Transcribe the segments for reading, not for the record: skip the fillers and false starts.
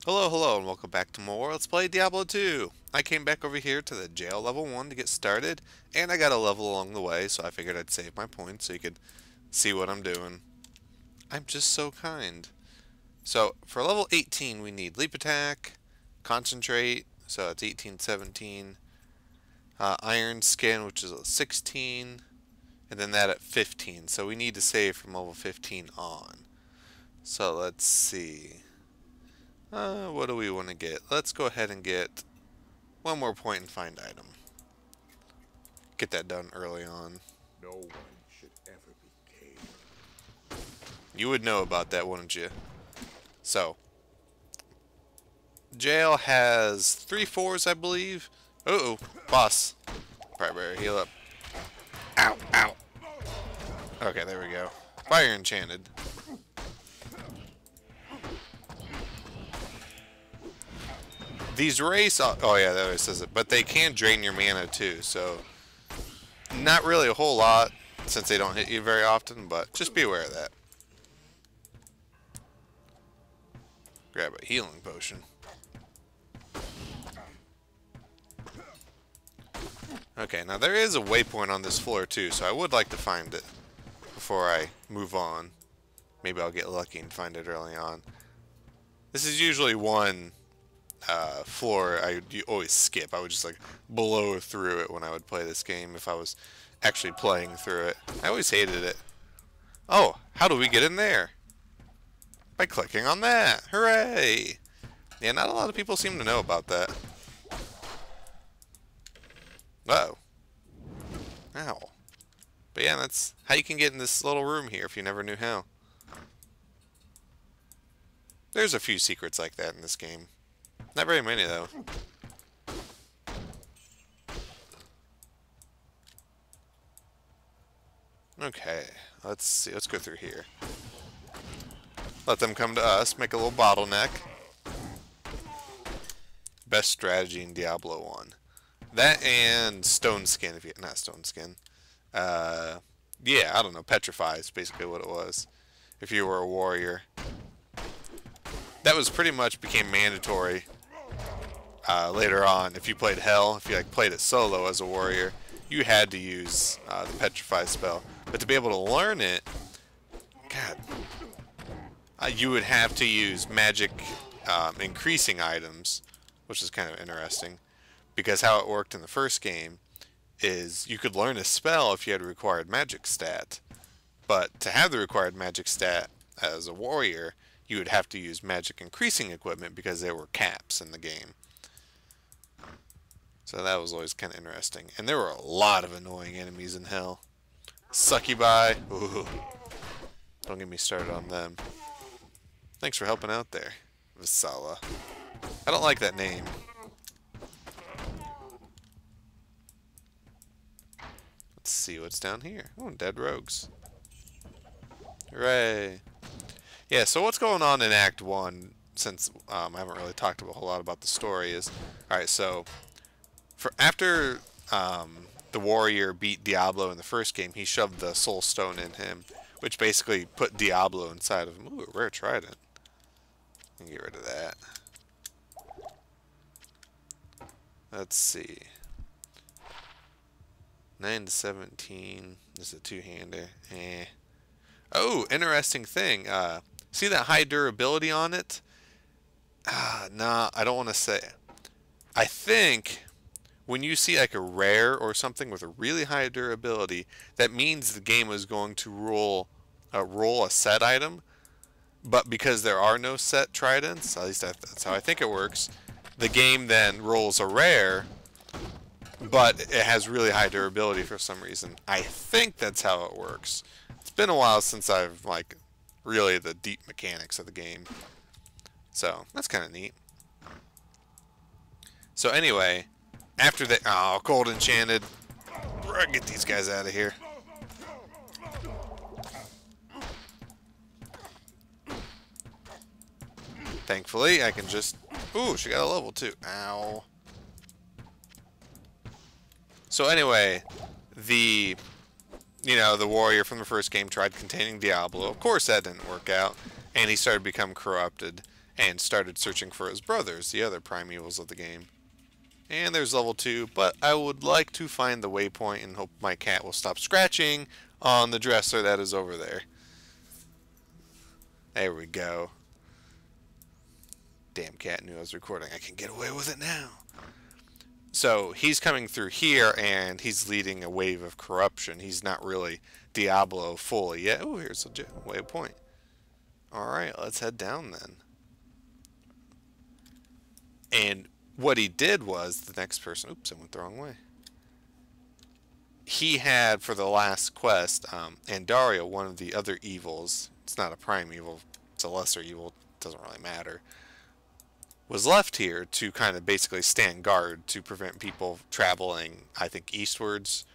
Hello, hello, and welcome back to more Let's Play Diablo 2. I came back over here to the jail level 1 to get started, and I got a level along the way, so I figured I'd save my points so you could see what I'm doing. I'm just so kind. So, for level 18, we need Leap Attack, Concentrate, so it's 18, 17, Iron Skin, which is a 16, and then that at 15, so we need to save from level 15 on. So, let's see. What do we want to get? Let's go ahead and get one more point and find item. Get that done early on. No one should ever be caged. You would know about that, wouldn't you? So, jail has 3 fours, I believe. Uh-oh, boss. Probably better heal up. Ow, ow. Okay, there we go. Fire enchanted. These race, oh yeah, that always says it, but they can drain your mana too, so not really a whole lot since they don't hit you very often, but just be aware of that. Grab a healing potion. Okay, now there is a waypoint on this floor too, so I would like to find it before I move on. Maybe I'll get lucky and find it early on. This is usually one floor you always skip. I would just like blow through it when I would play this game if I was actually playing through it. I always hated it. Oh, how do we get in there? By clicking on that. Hooray! Yeah, not a lot of people seem to know about that. Uh-oh. Ow. But yeah, that's how you can get in this little room here if you never knew how. There's a few secrets like that in this game. Not very many, though. Okay, let's see. Let's go through here. Let them come to us. Make a little bottleneck. Best strategy in Diablo 1. That and Stone Skin, if you... Not Stone Skin. Yeah, I don't know. Petrify is basically what it was. If you were a warrior. That was pretty much became mandatory later on. If you played Hell, if you like played it solo as a warrior, you had to use the Petrify spell. But to be able to learn it, God, you would have to use magic increasing items, which is kind of interesting. Because how it worked in the first game is you could learn a spell if you had a required magic stat. But to have the required magic stat as a warrior, you would have to use magic increasing equipment because there were caps in the game. So that was always kind of interesting. And there were a lot of annoying enemies in Hell. Succubi. Ooh. Don't get me started on them. Thanks for helping out there, Visala. I don't like that name. Let's see what's down here. Oh, dead rogues. Hooray. Yeah, so what's going on in Act 1, since I haven't really talked a whole lot about the story, is... Alright, so... After the warrior beat Diablo in the first game, he shoved the soul stone in him, which basically put Diablo inside of him. Ooh, a rare trident. Get rid of that. Let's see. 9 to 17. This is a two-hander. Eh. Oh, interesting thing. See that high durability on it? Nah, I don't want to say. I think when you see like a rare or something with a really high durability, that means the game is going to roll a set item. But because there are no set tridents, at least that's how I think it works, the game then rolls a rare, but it has really high durability for some reason. I think that's how it works. It's been a while since I've, like, really the deep mechanics of the game. So, that's kind of neat. So anyway, after the... Oh, Cold Enchanted. Get these guys out of here. Thankfully, I can just... Ooh, she got a level 2. Ow. So anyway, the warrior from the first game tried containing Diablo. Of course that didn't work out, and he started to become corrupted. and started searching for his brothers, the other primevals of the game. And there's level 2, but I would like to find the waypoint and hope my cat will stop scratching on the dresser that is over there. There we go. Damn cat knew I was recording. I can get away with it now. So he's coming through here and he's leading a wave of corruption. He's not really Diablo fully yet. Oh, here's a waypoint. Alright, let's head down then. And what he did was, the next person, oops, I went the wrong way. He had, for the last quest, Andaria, one of the other evils, it's not a prime evil, it's a lesser evil, doesn't really matter, was left here to kind of basically stand guard to prevent people traveling, I think, eastwards,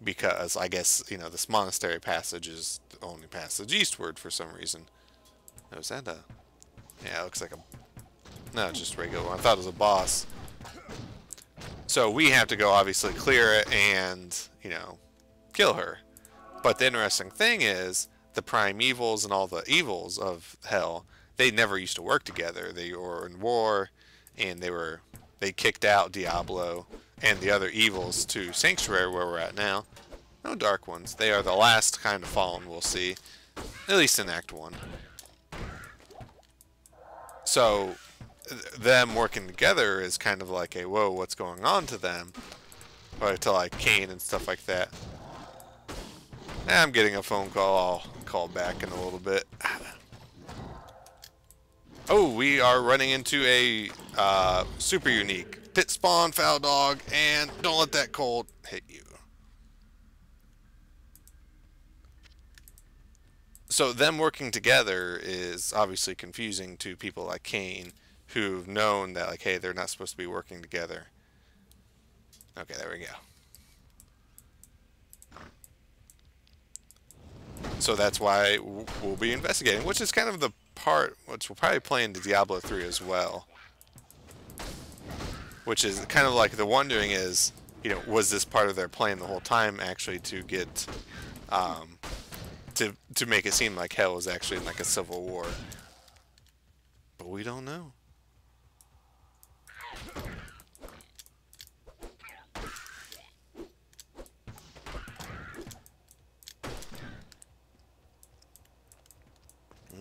because I guess, you know, this monastery passage is the only passage eastward for some reason. Oh, is that a... yeah, it looks like a... no, it's just a regular one. I thought it was a boss. So we have to go, obviously, clear it and, you know, kill her. But the interesting thing is, the primevals and all the evils of hell, they never used to work together. They were in war, and they kicked out Diablo and the other evils to Sanctuary, where we're at now. No dark ones. They are the last kind of fallen we'll see, at least in Act 1. So them working together is kind of like a, whoa, what's going on to them? Or to like Cain and stuff like that. I'm getting a phone call. I'll call back in a little bit. Oh, we are running into a super unique pit spawn, foul dog, and don't let that cold hit you. So them working together is obviously confusing to people like Cain, who've known that, like, hey, they're not supposed to be working together. Okay, there we go. So that's why we'll be investigating, which is kind of the part which we'll probably play into Diablo 3 as well. Which is kind of like the wondering is, you know, was this part of their plan the whole time actually to get, to make it seem like hell was actually in like a civil war? But we don't know.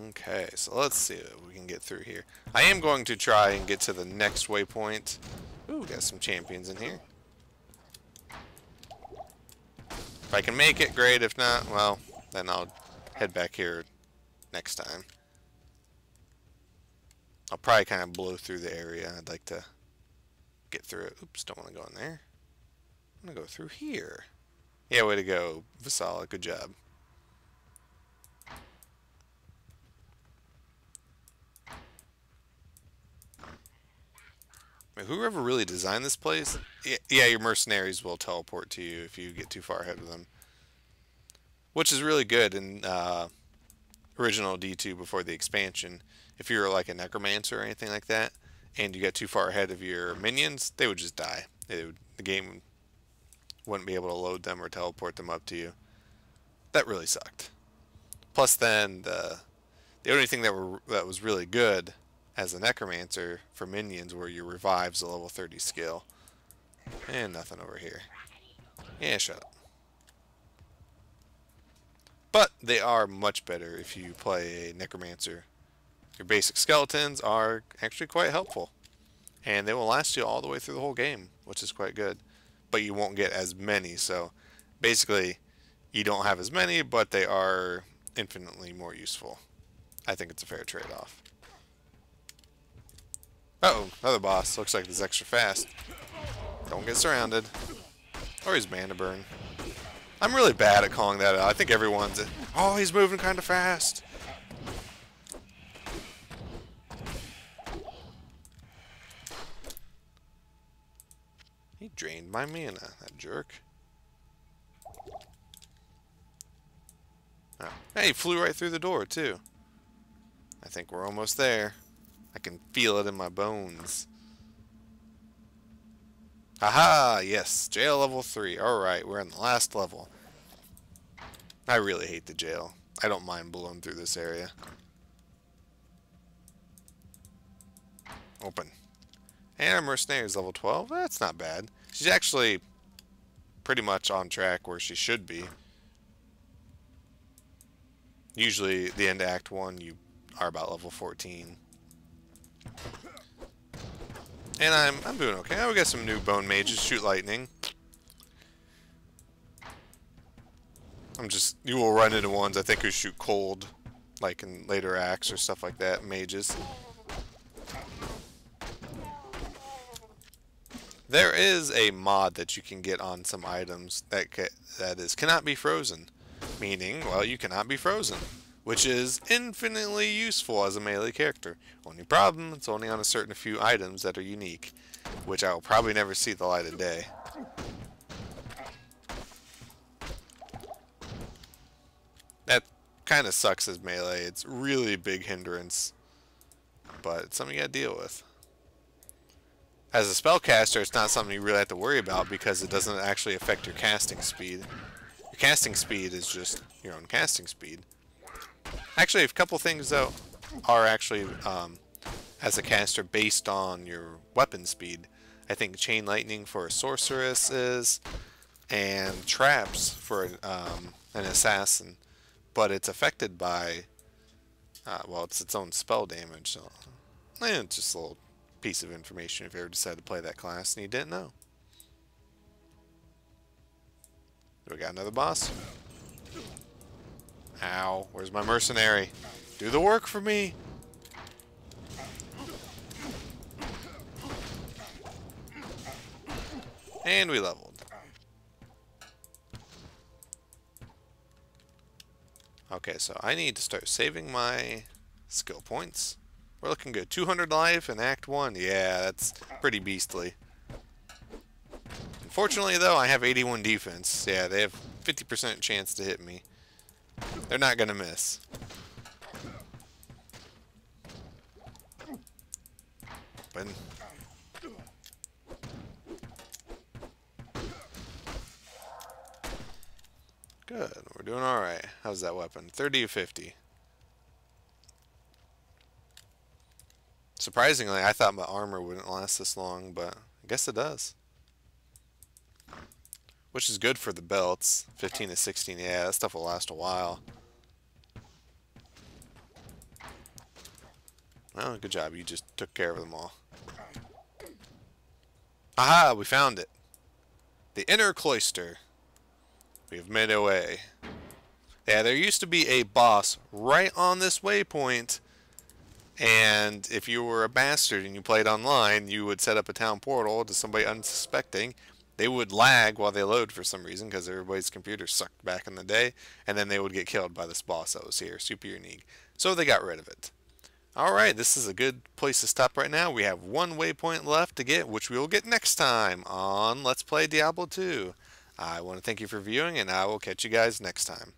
Okay, so let's see what we can get through here. I am going to try and get to the next waypoint. Ooh, got some champions in here. If I can make it, great. If not, well, then I'll head back here next time. I'll probably kind of blow through the area. I'd like to get through it. Oops, don't want to go in there. I'm going to go through here. Yeah, way to go, Vasala. Good job. Whoever really designed this place, yeah, your mercenaries will teleport to you if you get too far ahead of them. Which is really good in original D2 before the expansion. If you were like a necromancer or anything like that, and you got too far ahead of your minions, they would just die. The game wouldn't be able to load them or teleport them up to you. That really sucked. Plus then, the only thing that was really good as a necromancer for minions were your revives a level 30 skill. And nothing over here. Yeah, shut up. But they are much better if you play a necromancer. Your basic skeletons are actually quite helpful. And they will last you all the way through the whole game, which is quite good. But you won't get as many, so basically you don't have as many, but they are infinitely more useful. I think it's a fair trade-off. Uh-oh, another boss. Looks like he's extra fast. Don't get surrounded. Or he's mana burn. I'm really bad at calling that out. I think everyone's... oh, he's moving kind of fast. He drained my mana, that jerk. Oh. Hey, he flew right through the door, too. I think we're almost there. I can feel it in my bones. Aha! Yes, jail level 3. Alright, we're in the last level. I really hate the jail. I don't mind blowing through this area. Open. And our mercenary is level 12. That's not bad. She's actually pretty much on track where she should be. Usually, the end of Act 1, you are about level 14. And I'm doing okay. Oh, we got some new bone mages. Shoot lightning. You will run into ones I think who shoot cold, like in later acts or stuff like that. Mages. There is a mod that you can get on some items that cannot be frozen, meaning, well, you cannot be frozen, which is infinitely useful as a melee character. Only problem, it's only on a certain few items that are unique, which I will probably never see the light of day. That kind of sucks as melee. It's really a big hindrance, but it's something you gotta deal with. As a spellcaster, it's not something you really have to worry about because it doesn't actually affect your casting speed. Your casting speed is just your own casting speed. Actually, a couple things, though, are actually, as a caster, based on your weapon speed. I think Chain Lightning for a Sorceress is, and Traps for an Assassin. But it's affected by, well, it's its own spell damage, so it's just a little piece of information if you ever decided to play that class and you didn't know. We got another boss. Ow, where's my mercenary? Do the work for me! And we leveled. Okay, so I need to start saving my skill points. We're looking good. 200 life in Act 1. Yeah, that's pretty beastly. Unfortunately, though, I have 81 defense. Yeah, they have 50% chance to hit me. They're not going to miss. Open. Good. We're doing alright. How's that weapon? 30 to 50. Surprisingly, I thought my armor wouldn't last this long, but I guess it does. Which is good for the belts. 15 to 16, yeah, that stuff will last a while. Well, good job, you just took care of them all. Aha, we found it. The inner cloister. We have made our way. Yeah, there used to be a boss right on this waypoint. And if you were a bastard and you played online, you would set up a town portal to somebody unsuspecting. They would lag while they load for some reason because everybody's computer sucked back in the day. And then they would get killed by this boss that was here. Super unique. So they got rid of it. Alright, this is a good place to stop right now. We have one waypoint left to get, which we will get next time on Let's Play Diablo 2. I want to thank you for viewing, and I will catch you guys next time.